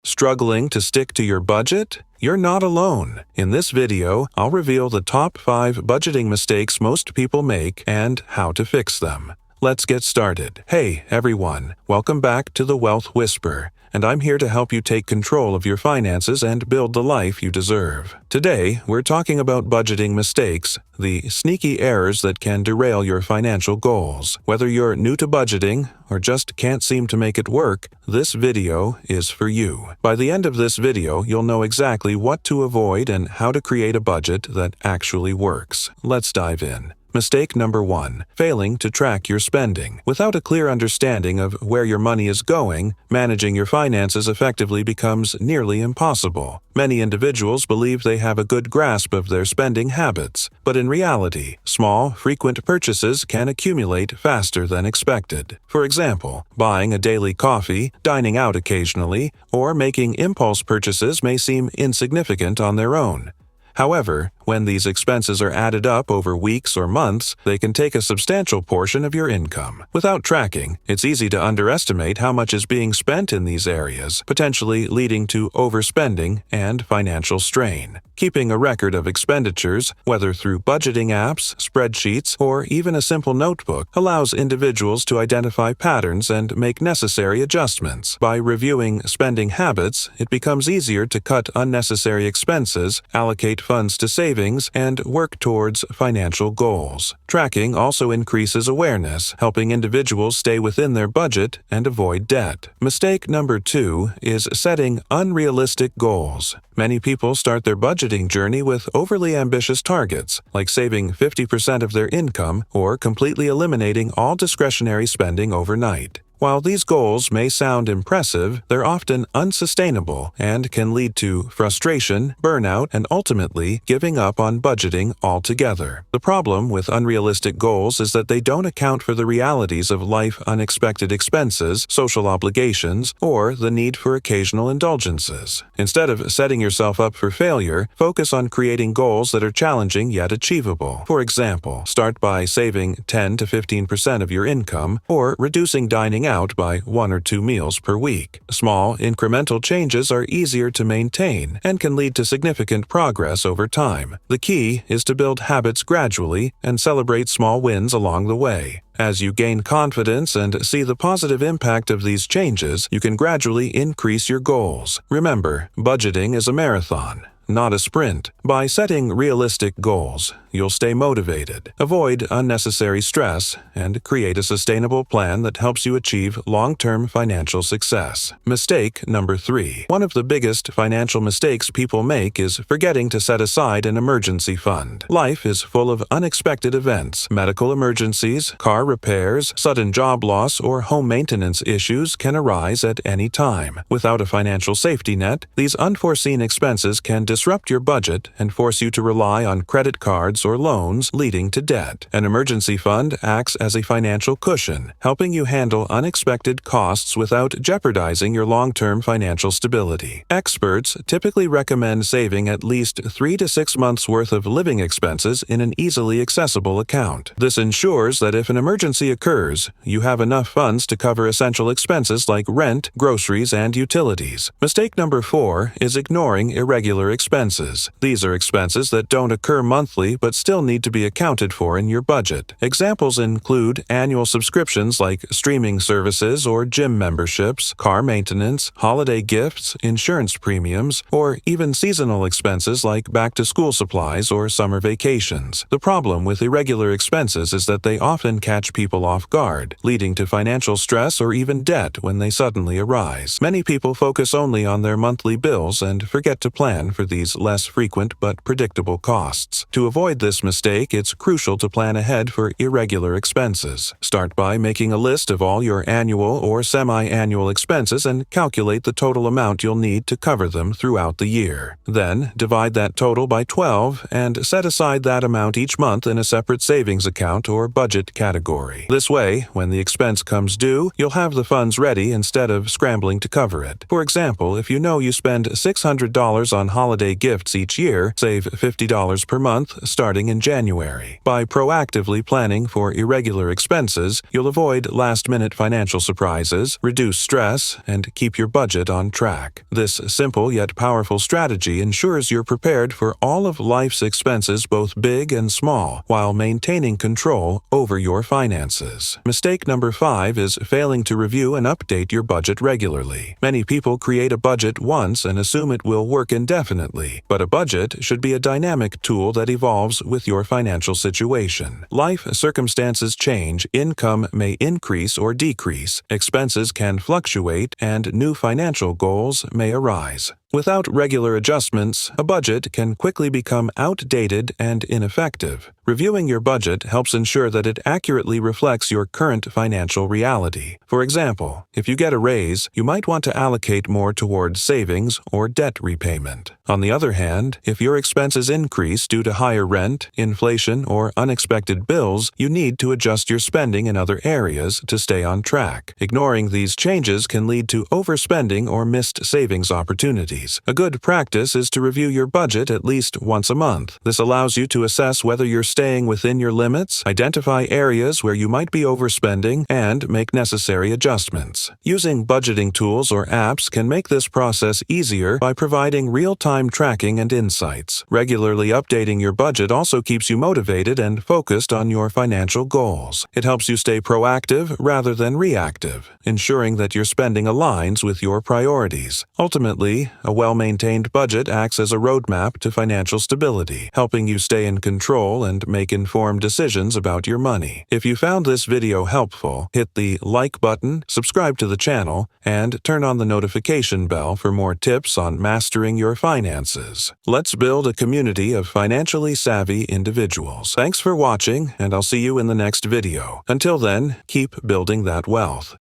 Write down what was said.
Struggling to stick to your budget? You're not alone. In this video, I'll reveal the top 5 budgeting mistakes most people make and how to fix them. Let's get started. Hey, everyone. Welcome back to The Wealth Whisper, and I'm here to help you take control of your finances and build the life you deserve. Today, we're talking about budgeting mistakes, the sneaky errors that can derail your financial goals. Whether you're new to budgeting or just can't seem to make it work, this video is for you. By the end of this video, you'll know exactly what to avoid and how to create a budget that actually works. Let's dive in. Mistake number 1. Failing to track your spending. Without a clear understanding of where your money is going, managing your finances effectively becomes nearly impossible. Many individuals believe they have a good grasp of their spending habits, but in reality, small, frequent purchases can accumulate faster than expected. For example, buying a daily coffee, dining out occasionally, or making impulse purchases may seem insignificant on their own. However, when these expenses are added up over weeks or months, they can take a substantial portion of your income. Without tracking, it's easy to underestimate how much is being spent in these areas, potentially leading to overspending and financial strain. Keeping a record of expenditures, whether through budgeting apps, spreadsheets, or even a simple notebook, allows individuals to identify patterns and make necessary adjustments. By reviewing spending habits, it becomes easier to cut unnecessary expenses, allocate funds to savings, and work towards financial goals. Tracking also increases awareness, helping individuals stay within their budget and avoid debt. Mistake number 2 is setting unrealistic goals. Many people start their budgeting journey with overly ambitious targets, like saving 50% of their income or completely eliminating all discretionary spending overnight. While these goals may sound impressive, they're often unsustainable and can lead to frustration, burnout, and ultimately giving up on budgeting altogether. The problem with unrealistic goals is that they don't account for the realities of life, unexpected expenses, social obligations, or the need for occasional indulgences. Instead of setting yourself up for failure, focus on creating goals that are challenging yet achievable. For example, start by saving 10 to 15% of your income or reducing dining out by 1 or 2 meals per week. Small, incremental changes are easier to maintain and can lead to significant progress over time. The key is to build habits gradually and celebrate small wins along the way. As you gain confidence and see the positive impact of these changes, you can gradually increase your goals. Remember, budgeting is a marathon, not a sprint. By setting realistic goals, you'll stay motivated, avoid unnecessary stress, and create a sustainable plan that helps you achieve long-term financial success. Mistake number 3. One of the biggest financial mistakes people make is forgetting to set aside an emergency fund. Life is full of unexpected events. Medical emergencies, car repairs, sudden job loss, or home maintenance issues can arise at any time. Without a financial safety net, these unforeseen expenses can disrupt your budget and force you to rely on credit cards or loans, leading to debt. An emergency fund acts as a financial cushion, helping you handle unexpected costs without jeopardizing your long-term financial stability. Experts typically recommend saving at least 3 to 6 months' worth of living expenses in an easily accessible account. This ensures that if an emergency occurs, you have enough funds to cover essential expenses like rent, groceries, and utilities. Mistake number 4 is ignoring irregular expenses. These are expenses that don't occur monthly but still need to be accounted for in your budget. Examples include annual subscriptions like streaming services or gym memberships, car maintenance, holiday gifts, insurance premiums, or even seasonal expenses like back-to-school supplies or summer vacations. The problem with irregular expenses is that they often catch people off guard, leading to financial stress or even debt when they suddenly arise. Many people focus only on their monthly bills and forget to plan for these less frequent but predictable costs. To avoid this mistake, it's crucial to plan ahead for irregular expenses. Start by making a list of all your annual or semi-annual expenses and calculate the total amount you'll need to cover them throughout the year. Then, divide that total by 12 and set aside that amount each month in a separate savings account or budget category. This way, when the expense comes due, you'll have the funds ready instead of scrambling to cover it. For example, if you know you spend $600 on holiday gifts each year, save $50 per month, start starting in January. By proactively planning for irregular expenses, you'll avoid last-minute financial surprises, reduce stress, and keep your budget on track. This simple yet powerful strategy ensures you're prepared for all of life's expenses, both big and small, while maintaining control over your finances. Mistake number 5 is failing to review and update your budget regularly. Many people create a budget once and assume it will work indefinitely, but a budget should be a dynamic tool that evolves with your financial situation. Life circumstances change, income may increase or decrease, expenses can fluctuate, and new financial goals may arise. Without regular adjustments, a budget can quickly become outdated and ineffective. Reviewing your budget helps ensure that it accurately reflects your current financial reality. For example, if you get a raise, you might want to allocate more towards savings or debt repayment. On the other hand, if your expenses increase due to higher rent, inflation, or unexpected bills, you need to adjust your spending in other areas to stay on track. Ignoring these changes can lead to overspending or missed savings opportunities. A good practice is to review your budget at least once a month. This allows you to assess whether you're staying within your limits, identify areas where you might be overspending, and make necessary adjustments. Using budgeting tools or apps can make this process easier by providing real-time tracking and insights. Regularly updating your budget also keeps you motivated and focused on your financial goals. It helps you stay proactive rather than reactive, ensuring that your spending aligns with your priorities. Ultimately, a well-maintained budget acts as a roadmap to financial stability, helping you stay in control and make informed decisions about your money. If you found this video helpful, hit the like button, subscribe to the channel, and turn on the notification bell for more tips on mastering your finances. Let's build a community of financially savvy individuals. Thanks for watching, and I'll see you in the next video. Until then, keep building that wealth.